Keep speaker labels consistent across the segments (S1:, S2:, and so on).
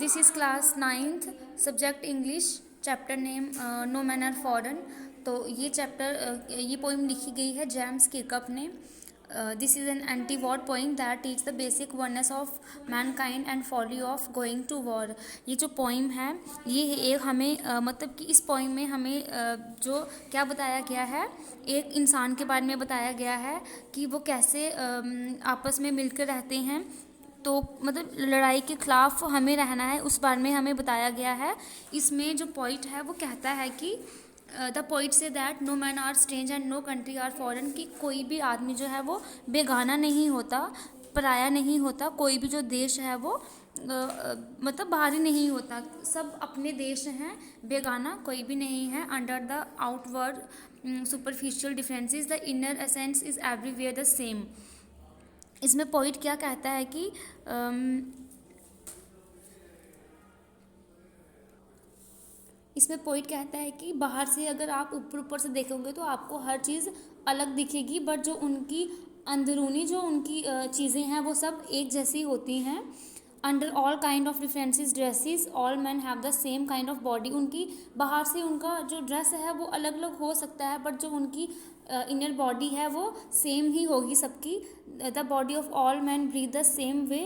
S1: This is class 9th subject English chapter name no man are foreign. तो ये chapter ये poem लिखी गई है जेम्स किरकप ने। This is an anti war poem that teach the basic oneness of mankind and folly of going to war. ये जो poem है ये एक हमें मतलब कि इस पोइम में हमें जो क्या बताया गया है, एक इंसान के बारे में बताया गया है कि वो कैसे आपस में मिलकर रहते हैं। तो मतलब लड़ाई के ख़िलाफ़ हमें रहना है, उस बारे में हमें बताया गया है। इसमें जो पॉइंट है वो कहता है कि the poet says that no man are strange and no country are foreign, कि कोई भी आदमी जो है वो बेगाना नहीं होता, पराया नहीं होता। कोई भी जो देश है वो मतलब बाहरी नहीं होता, सब अपने देश हैं, बेगाना कोई भी नहीं है। Under the outward superficial differences the inner essence is everywhere the same. इसमें पॉइंट क्या कहता है कि इसमें पॉइंट कहता है कि बाहर से अगर आप ऊपर ऊपर से देखोगे तो आपको हर चीज़ अलग दिखेगी, बट जो उनकी अंदरूनी जो उनकी चीज़ें हैं वो सब एक जैसी होती हैं। Under all kind of differences dresses all man have the same kind of body. उनकी बाहर से उनका जो ड्रेस है वो अलग अलग हो सकता है, बट जो उनकी इनर बॉडी है वो सेम ही होगी सबकी। The body of all men breathe the same way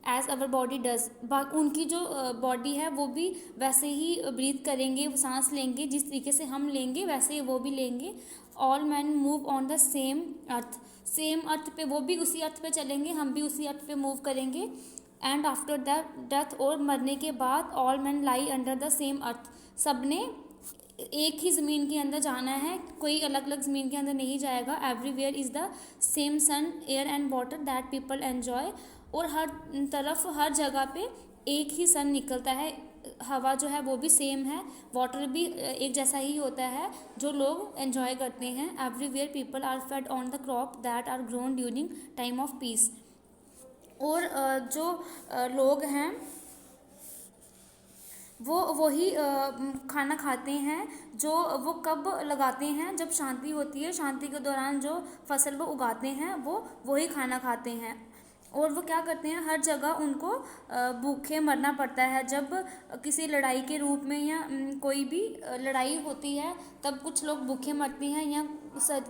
S1: as our body does. उनकी जो बॉडी है वो भी वैसे ही ब्रीथ करेंगे, सांस लेंगे, जिस तरीके से हम लेंगे वैसे ही वो भी लेंगे। All man move on the same earth, same earth पे वो भी उसी अर्थ पे चलेंगे, हम भी उसी अर्थ पे मूव करेंगे। एंड आफ्टर द डेथ, और मरने के बाद, all man lie under the same earth, सब ने एक ही ज़मीन के अंदर जाना है, कोई अलग अलग ज़मीन के अंदर नहीं जाएगा। Everywhere is the same sun air and water that people enjoy. और हर तरफ हर जगह पे एक ही सन निकलता है, हवा जो है वो भी सेम है, वाटर भी एक जैसा ही होता है जो लोग एन्जॉय करते हैं। Everywhere people are fed on the crop that are grown during time of peace. और जो लोग हैं वो वही खाना खाते हैं जो वो कब लगाते हैं, जब शांति होती है, शांति के दौरान जो फसल वो उगाते हैं वो वही खाना खाते हैं। और वो क्या करते हैं, हर जगह उनको भूखे मरना पड़ता है। जब किसी लड़ाई के रूप में या कोई भी लड़ाई होती है तब कुछ लोग भूखे मरते हैं, या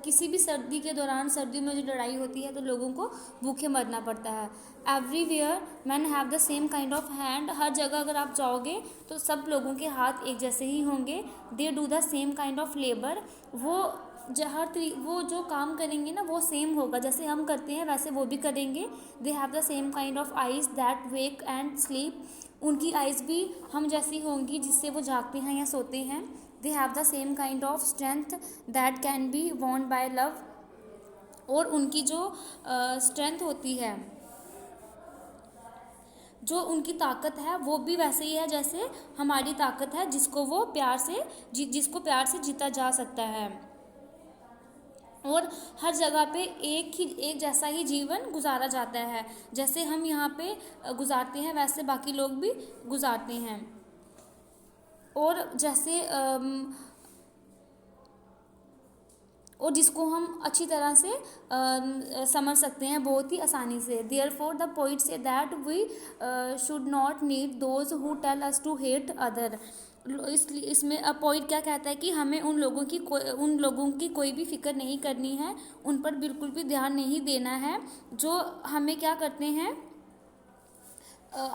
S1: किसी भी सर्दी के दौरान, सर्दियों में जो लड़ाई होती है तो लोगों को भूखे मरना पड़ता है। Everywhere man have the same kind of hand, हर जगह अगर आप जाओगे तो सब लोगों के हाथ एक जैसे ही होंगे। They do the same kind of labour, वो जो काम करेंगे ना वो सेम होगा, जैसे हम करते हैं वैसे वो भी करेंगे। दे have the same kind of eyes that wake and sleep, उनकी आइज़ भी हम जैसी होंगी जिससे वो जागते हैं या सोते हैं। They have the same kind of strength that can be won by love, और उनकी जो स्ट्रेंथ होती है, जो उनकी ताकत है वो भी वैसे ही है जैसे हमारी ताकत है, जिसको प्यार से जीता जा सकता है। और हर जगह पे एक जैसा ही जीवन गुजारा जाता है, जैसे हम यहाँ पे गुजारते हैं वैसे बाकी लोग भी गुजारते हैं। और जैसे और जिसको हम अच्छी तरह से समझ सकते हैं बहुत ही आसानी से। Therefore the poet say that we should not need those who tell us to hate other. इसलिए इसमें पॉइंट क्या कहता है कि हमें उन लोगों की कोई भी फिक्र नहीं करनी है, उन पर बिल्कुल भी ध्यान नहीं देना है जो हमें क्या करते हैं,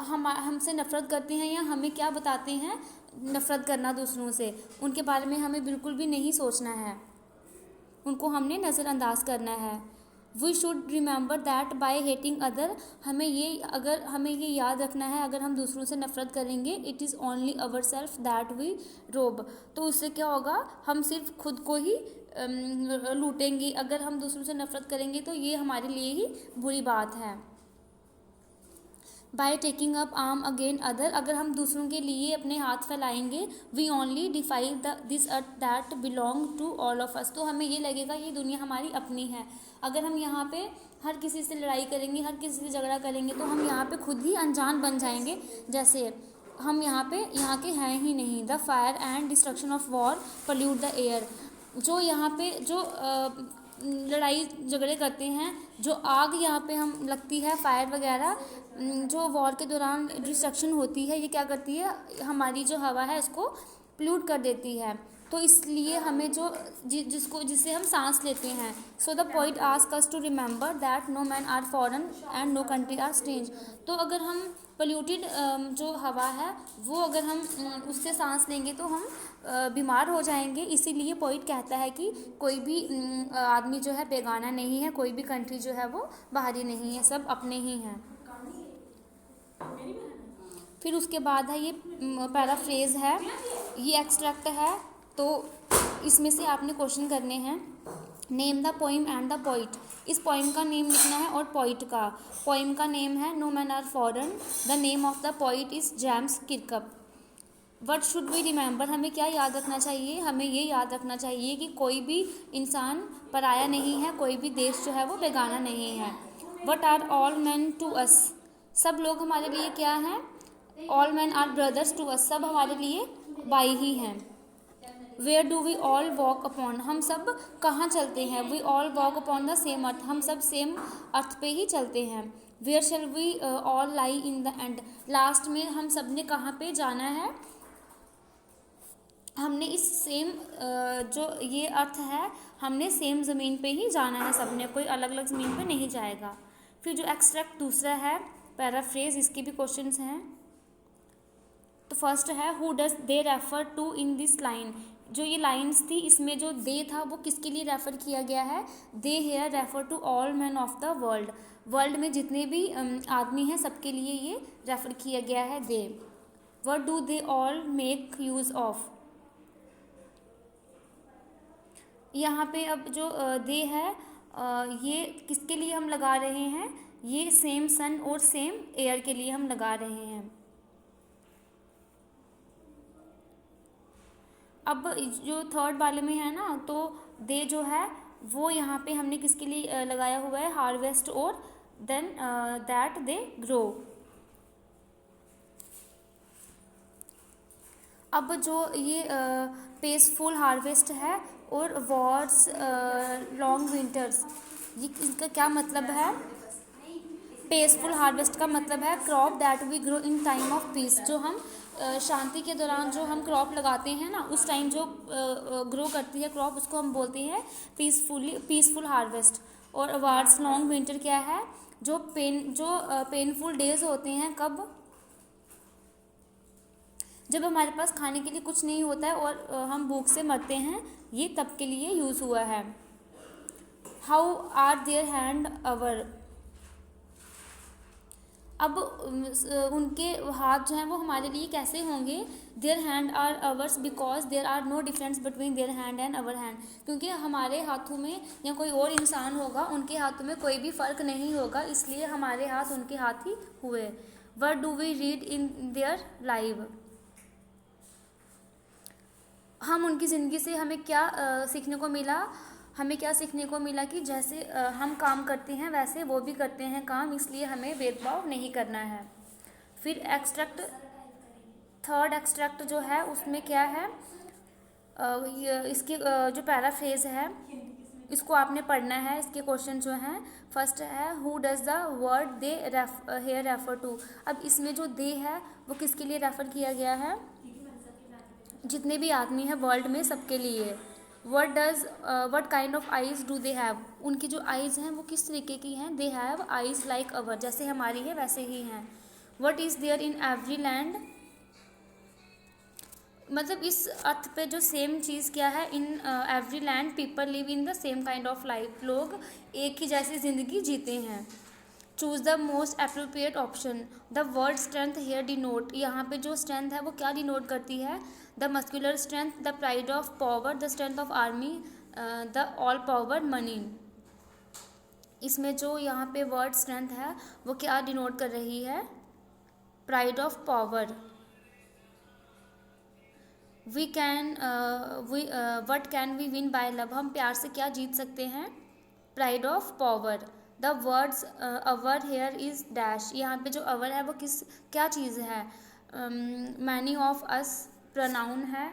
S1: हमसे नफ़रत करते हैं या हमें क्या बताते हैं नफ़रत करना दूसरों से, उनके बारे में हमें बिल्कुल भी नहीं सोचना है, उनको हमने नज़रअंदाज करना है। We should remember that by hating other, हमें ये याद रखना है, अगर हम दूसरों से नफ़रत करेंगे, it is only our self that we rob, तो उससे क्या होगा, हम सिर्फ खुद को ही लूटेंगे। अगर हम दूसरों से नफ़रत करेंगे तो ये हमारे लिए ही बुरी बात है। By taking up arm again other, अगर हम दूसरों के लिए अपने हाथ फैलाएंगे, we only defy this earth that belong to all of us, तो हमें ये लगेगा ये दुनिया हमारी अपनी है। अगर हम यहाँ पे हर किसी से लड़ाई करेंगे, हर किसी से झगड़ा करेंगे तो हम यहाँ पे खुद ही अनजान बन जाएंगे, जैसे हम यहाँ के हैं ही नहीं। The fire and destruction of war pollute the air, जो यहाँ पे जो लड़ाई झगड़े करते हैं, जो आग यहाँ पे हम लगती है, फायर वगैरह, जो वॉर के दौरान डिस्ट्रक्शन होती है, ये क्या करती है, हमारी जो हवा है इसको पोल्यूट कर देती है। तो इसलिए हमें जो जिससे हम सांस लेते हैं। So the poet ask us to remember that no man are foreign and no country are strange. तो अगर हम पोल्यूटेड जो हवा है वो अगर हम उससे सांस लेंगे तो हम बीमार हो जाएंगे। इसीलिए पोइट कहता है कि कोई भी आदमी जो है बेगाना नहीं है, कोई भी कंट्री जो है वो बाहरी नहीं है, सब अपने ही हैं। फिर उसके बाद है ये पैराफ्रेज है, ये एक्सट्रैक्ट है। तो इसमें से आपने क्वेश्चन करने हैं। Name the poem and the poet. इस पोइम का नेम लिखना है और पोइट का। पोइम का नेम है no man are foreign. The name of the poet is James Kirkup. What should we remember. हमें क्या याद रखना चाहिए, हमें ये याद रखना चाहिए कि कोई भी इंसान पराया नहीं है, कोई भी देश जो है वो बेगाना नहीं है। What are all man to us. सब लोग हमारे लिए क्या हैं, all man are brothers to us, सब हमारे लिए भाई ही हैं। Where do we all walk upon. हम सब कहाँ चलते हैं, we all walk upon the same earth, हम सब सेम अर्थ पे ही चलते हैं। Where shall we all lie in the end. Last में हम सब ने कहाँ पे जाना है, हमने इस सेम जो ये अर्थ है, हमने सेम ज़मीन पे ही जाना है सबने, कोई अलग अलग ज़मीन पे नहीं जाएगा। फिर जो एक्सट्रैक्ट दूसरा है पैराफ्रेज, इसके भी क्वेश्चंस हैं। तो फर्स्ट है who does they refer to in this line. जो ये लाइंस थी इसमें जो दे था वो किसके लिए रेफ़र किया गया है, they here refer to all man of the world. World में जितने भी आदमी हैं सबके लिए ये रेफ़र किया गया है they. What do they all make use of. यहाँ पे अब जो दे है ये किसके लिए हम लगा रहे हैं, ये सेम सन और सेम एयर के लिए हम लगा रहे हैं। अब जो थर्ड वाले में है ना, तो दे जो है वो यहाँ पे हमने किसके लिए लगाया हुआ है, हार्वेस्ट और देन दैट दे ग्रो। अब जो ये पेसफुल हार्वेस्ट है और वॉर्स लॉन्ग विंटर्स, ये इनका क्या मतलब है। पेसफुल हार्वेस्ट का मतलब है crop that we grow in time of peace. जो हम शांति के दौरान जो हम क्रॉप लगाते हैं ना, उस टाइम जो ग्रो करती है क्रॉप, उसको हम बोलते हैं पीसफुल हार्वेस्ट। और वार्स लॉन्ग विंटर क्या है, जो पेनफुल डेज होते हैं, कब, जब हमारे पास खाने के लिए कुछ नहीं होता है और हम भूख से मरते हैं, ये तब के लिए यूज़ हुआ है। हाउ आर देयर हैंड अवर। अब उनके हाथ जो हैं वो हमारे लिए कैसे होंगे, their hand are ours because there are no difference between their hand and our hand. क्योंकि हमारे हाथों में या कोई और इंसान होगा, उनके हाथों में कोई भी फ़र्क नहीं होगा, इसलिए हमारे हाथ उनके हाथ ही हुए। What do we read in their live. हम उनकी ज़िंदगी से हमें क्या सीखने को मिला, हमें क्या सीखने को मिला कि जैसे हम काम करते हैं वैसे वो भी करते हैं काम, इसलिए हमें भेदभाव नहीं करना है। फिर एक्सट्रैक्ट, थर्ड एक्सट्रैक्ट जो है उसमें क्या है, इसकी जो पैराफ्रेज है इसको आपने पढ़ना है। इसके क्वेश्चन जो हैं, फर्स्ट है who does the word they here refer to. अब इसमें जो दे है वो किसके लिए रेफ़र किया गया है, जितने भी आदमी हैं वर्ल्ड में सबके लिए। What kind of eyes do they have. उनकी जो आइज़ हैं वो किस तरीके की हैं, they have eyes like our, जैसे हमारी है वैसे ही हैं। What is there in every land. मतलब इस अर्थ पे जो सेम चीज़ क्या है, in every land people live in the same kind of life. लोग एक ही जैसी ज़िंदगी जीते हैं। Choose the most appropriate option. The word strength here denote. यहाँ पे जो स्ट्रेंथ है वो क्या डिनोट करती है, the muscular strength, the pride of power, the strength of army, the all power money. इसमें जो यहाँ पे वर्ड स्ट्रेंथ है वो क्या डिनोट कर रही है, pride of power. What can we win by love. हम प्यार से क्या जीत सकते हैं, pride of power. The words our here is dash. यहाँ पे जो अवर है वो क्या चीज़ है, मैनी ऑफ अस प्रोनाउन है,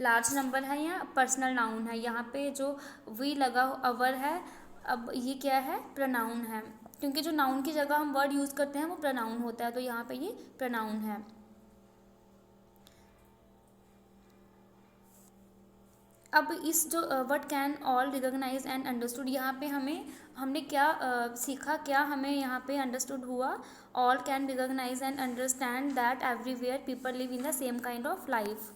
S1: लार्ज नंबर है या पर्सनल नाउन है। यहाँ पे जो वी लगा अवर है, अब ये क्या है, प्रोनाउन है, क्योंकि जो नाउन की जगह हम वर्ड यूज़ करते हैं वो प्रोनाउन होता है, तो यहाँ पे ये प्रोनाउन है। अब इस जो what can all recognise and understood, यहाँ पे हमने क्या सीखा, क्या हमें यहाँ पे अंडरस्टूड हुआ। All can recognise and understand that everywhere people live in the same kind of life.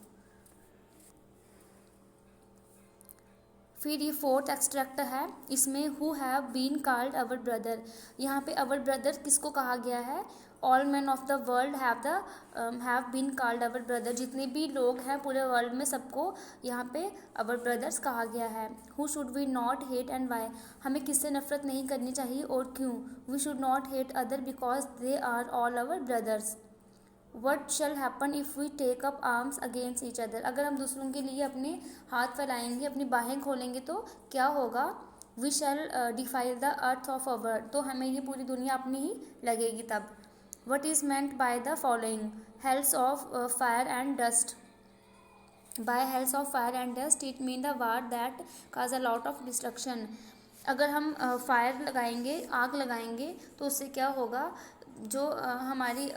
S1: फिर ये फोर्थ एक्सट्रैक्ट है, इसमें who have been called our brother. यहाँ पे अवर ब्रदर किसको कहा गया है, all man of the world have been called our brother. जितने भी लोग हैं पूरे वर्ल्ड में सबको यहाँ पे अवर ब्रदर्स कहा गया है। Who should we not hate and why, हमें किससे नफरत नहीं करनी चाहिए और क्यों। We should not hate other because they are all our brothers. What shall happen if we take up arms against each other, अगर हम दूसरों के लिए अपने हाथ फैलाएंगे, अपनी बाहें खोलेंगे तो क्या होगा। We shall defile the earth of our, तो हमें ये पूरी दुनिया अपनी ही लगेगी तब। What is meant by the following, hells of fire and dust. By hells of fire and dust it mean the war that cause a lot of destruction. अगर हम फायर लगाएंगे, आग लगाएंगे, तो उससे क्या होगा, जो हमारी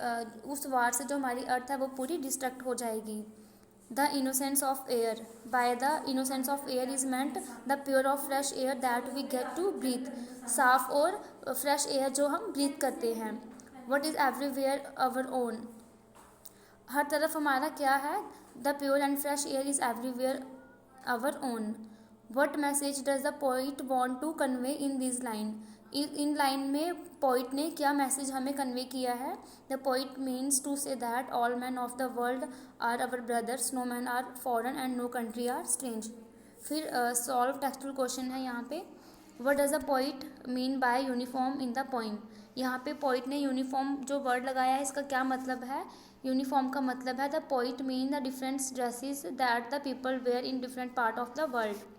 S1: उस वार से जो हमारी अर्थ है वो पूरी डिस्ट्रक्ट हो जाएगी। The innocence of air, by the innocence of air is meant the pure of fresh air that we get to breathe, साफ और फ्रेश एयर जो हम ब्रीथ करते हैं। What is everywhere our own, हर तरफ हमारा क्या है, the pure and fresh air is everywhere our own. What message does the poet want to convey in this line, इन लाइन में पोइट ने क्या मैसेज हमें कन्वे किया है। The poet means to say that all man of the world are our brothers, no man are foreign and no country are strange. फिर solve textual question है यहाँ पे। What does the poet mean by uniform in the poem, यहाँ पे poet ने uniform जो word लगाया है इसका क्या मतलब है। यूनिफॉर्म का मतलब है the poet mean the different dresses that the people wear in different part of the world.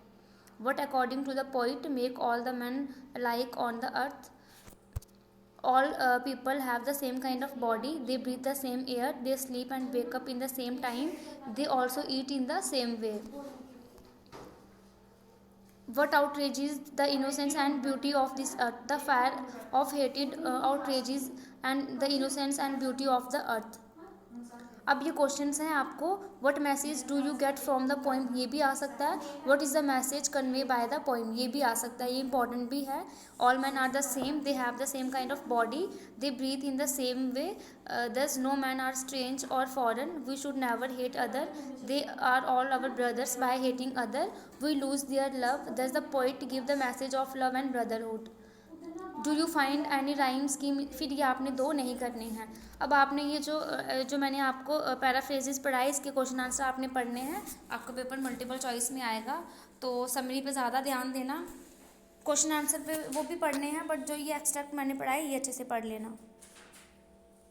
S1: What according to the poet make all the men alike on the earth, all people have the same kind of body, they breathe the same air, they sleep and wake up in the same time, they also eat in the same way. What outrages the innocence and beauty of this earth, the fire of hated outrages and the innocence and beauty of the earth. अब ये questions हैं आपको, what message do you get from the poem, ये भी आ सकता है। What is the message convey by the poem, ये भी आ सकता है, ये इंपॉर्टेंट भी है। All man are the same, they have the same kind of body, they breathe in the same way, thus no man are strange और foreign, we should never hate other, they are all our brothers, bye hating other we lose their love, thus the poet give the message of love and brotherhood. Do you find any rhyme scheme, फिर ये आपने दो नहीं करने हैं। अब आपने ये जो मैंने आपको पैराफ्रेजेस पढ़ाए इसके क्वेश्चन आंसर आपने पढ़ने हैं, आपका पेपर मल्टीपल चॉइस में आएगा, तो समरी पे ज़्यादा ध्यान देना, क्वेश्चन आंसर पे वो भी पढ़ने हैं, बट जो ये एक्सट्रैक्ट मैंने पढ़ाए ये अच्छे से पढ़ लेना।